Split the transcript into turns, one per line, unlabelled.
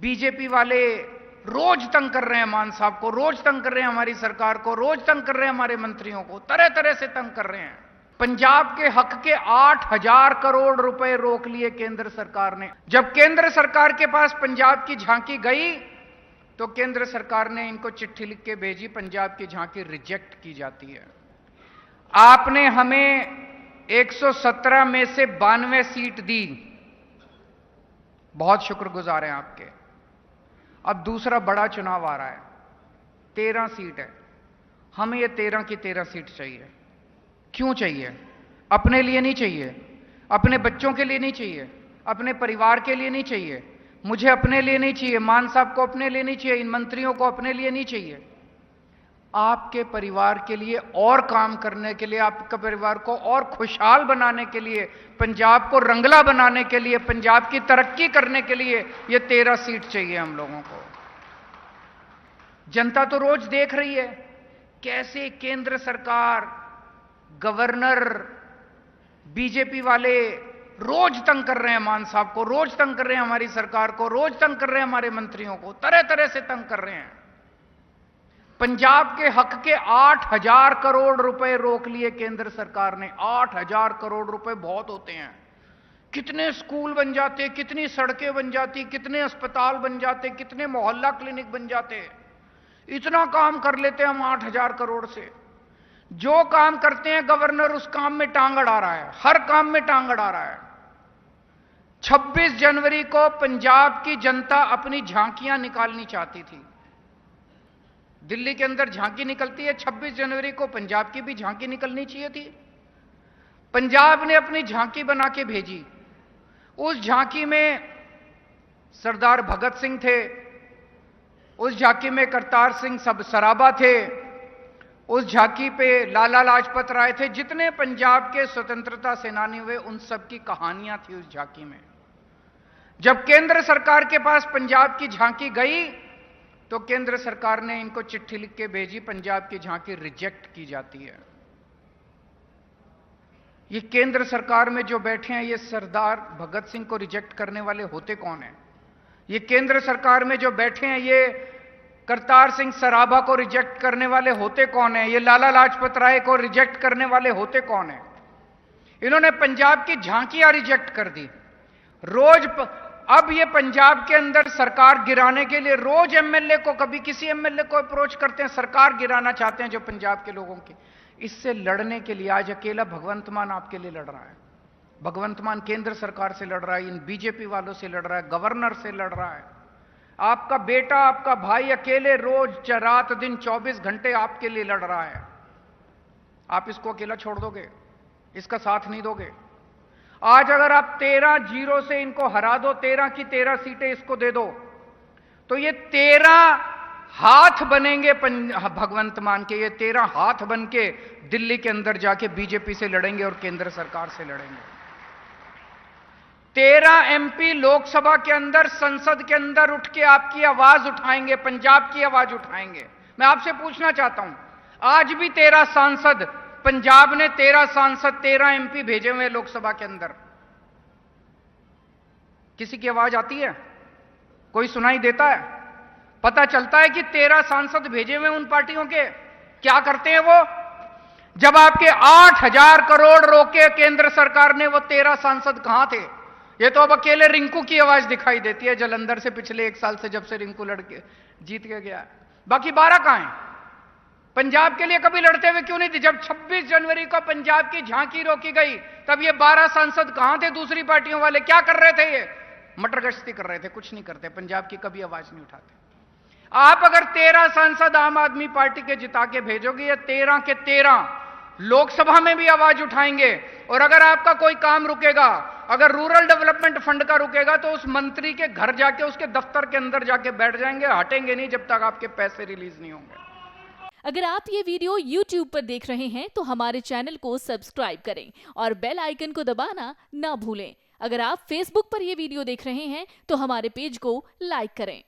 BJP वाले रोज तंग कर रहे हैं मान साहब को, रोज तंग कर रहे हैं हमारी सरकार को, रोज तंग कर रहे हैं हमारे मंत्रियों को, तरह तरह से तंग कर रहे हैं। पंजाब के हक के 8,000 करोड़ रुपए रोक लिए केंद्र सरकार ने। जब केंद्र सरकार के पास पंजाब की झांकी गई तो केंद्र सरकार ने इनको चिट्ठी लिख के भेजी, पंजाब की झांकी रिजेक्ट की जाती है। आपने हमें 117 में से 92 सीट दी, बहुत शुक्रगुजार हैं आपके। अब दूसरा बड़ा चुनाव आ रहा है, 13 सीट है। हमें ये 13 की 13 सीट चाहिए। क्यों चाहिए? अपने लिए नहीं चाहिए, अपने बच्चों के लिए नहीं चाहिए, अपने परिवार के लिए नहीं चाहिए, मुझे अपने लिए नहीं चाहिए, मान साहब को अपने लिए नहीं चाहिए, इन मंत्रियों को अपने लिए नहीं चाहिए। आपके परिवार के लिए और काम करने के लिए, आपके परिवार को और खुशहाल बनाने के लिए, पंजाब को रंगला बनाने के लिए, पंजाब की तरक्की करने के लिए ये 13 सीट चाहिए हम लोगों को। जनता तो रोज देख रही है कैसे केंद्र सरकार, गवर्नर, बीजेपी वाले रोज तंग कर रहे हैं मान साहब को, रोज तंग कर रहे हैं हमारी सरकार को, रोज तंग कर रहे हैं हमारे मंत्रियों को, तरह तरह से तंग कर रहे हैं। पंजाब के हक के 8,000 करोड़ रुपए रोक लिए केंद्र सरकार ने। 8,000 करोड़ रुपए बहुत होते हैं। कितने स्कूल बन जाते, कितनी सड़कें बन जाती, कितने अस्पताल बन जाते, कितने मोहल्ला क्लिनिक बन जाते। इतना काम कर लेते हैं हम 8,000 करोड़ से। जो काम करते हैं गवर्नर उस काम में टांग अड़ा रहा है, हर काम में टांग अड़ा रहा है। 26 जनवरी को पंजाब की जनता अपनी झांकियां निकालनी चाहती थी। दिल्ली के अंदर झांकी निकलती है, 26 जनवरी को पंजाब की भी झांकी निकलनी चाहिए थी। पंजाब ने अपनी झांकी बना के भेजी। उस झांकी में सरदार भगत सिंह थे, उस झांकी में करतार सिंह सराबा थे, उस झांकी पे लाला लाजपत राय थे। जितने पंजाब के स्वतंत्रता सेनानी हुए उन सब की कहानियां थी उस झांकी में। जब केंद्र सरकार के पास पंजाब की झांकी गई तो केंद्र सरकार ने इनको चिट्ठी लिख के भेजी, पंजाब की झांकी रिजेक्ट की जाती है। ये केंद्र सरकार में जो बैठे हैं ये सरदार भगत सिंह को रिजेक्ट करने वाले होते कौन हैं? ये केंद्र सरकार में जो बैठे हैं ये करतार सिंह सराभा को रिजेक्ट करने वाले होते कौन हैं? ये लाला लाजपत राय को रिजेक्ट करने वाले होते कौन हैं? इन्होंने पंजाब की झांकियां रिजेक्ट कर दी। अब ये पंजाब के अंदर सरकार गिराने के लिए रोज एमएलए को, कभी किसी एमएलए को अप्रोच करते हैं, सरकार गिराना चाहते हैं जो पंजाब के लोगों की। इससे लड़ने के लिए आज अकेला भगवंत मान आपके लिए लड़ रहा है। भगवंत मान केंद्र सरकार से लड़ रहा है, इन बीजेपी वालों से लड़ रहा है, गवर्नर से लड़ रहा है। आपका बेटा, आपका भाई अकेले रोज रात दिन 24 घंटे आपके लिए लड़ रहा है। आप इसको अकेला छोड़ दोगे? इसका साथ नहीं दोगे? आज अगर आप 13-0 से इनको हरा दो, 13 की 13 सीटें इसको दे दो, तो ये 13 हाथ बनेंगे भगवंत मान के। ये 13 हाथ बन के दिल्ली के अंदर जाके बीजेपी से लड़ेंगे और केंद्र सरकार से लड़ेंगे। 13 एमपी लोकसभा के अंदर, संसद के अंदर उठ के आपकी आवाज उठाएंगे, पंजाब की आवाज उठाएंगे। मैं आपसे पूछना चाहता हूं, आज भी 13 सांसद, पंजाब ने 13 सांसद, 13 एमपी भेजे हुए लोकसभा के अंदर। किसी की आवाज आती है? कोई सुनाई देता है? पता चलता है कि 13 सांसद भेजे हुए उन पार्टियों के क्या करते हैं वो? जब आपके 8,000 करोड़ रोके केंद्र सरकार ने, वो 13 सांसद कहां थे? ये तो अब अकेले रिंकू की आवाज दिखाई देती है जलंधर से, पिछले 1 साल से जब से रिंकू लड़के जीत के गया। बाकी 12 कहां हैं? पंजाब के लिए कभी लड़ते हुए क्यों नहीं थे? जब 26 जनवरी को पंजाब की झांकी रोकी गई तब ये 12 सांसद कहां थे? दूसरी पार्टियों वाले क्या कर रहे थे? ये मटर गश्ती कर रहे थे, कुछ नहीं करते, पंजाब की कभी आवाज नहीं उठाते। आप अगर 13 सांसद आम आदमी पार्टी के जिता के भेजोगे, ये 13 के 13 लोकसभा में भी आवाज उठाएंगे। और अगर आपका कोई काम रुकेगा, अगर रूरल डेवलपमेंट फंड का रुकेगा, तो उस मंत्री के घर जाके, उसके दफ्तर के अंदर जाके बैठ जाएंगे, हटेंगे नहीं जब तक आपके पैसे रिलीज नहीं होंगे।
अगर आप ये वीडियो YouTube पर देख रहे हैं तो हमारे चैनल को सब्सक्राइब करें और बेल आइकन को दबाना ना भूलें। अगर आप Facebook पर ये वीडियो देख रहे हैं तो हमारे पेज को लाइक करें।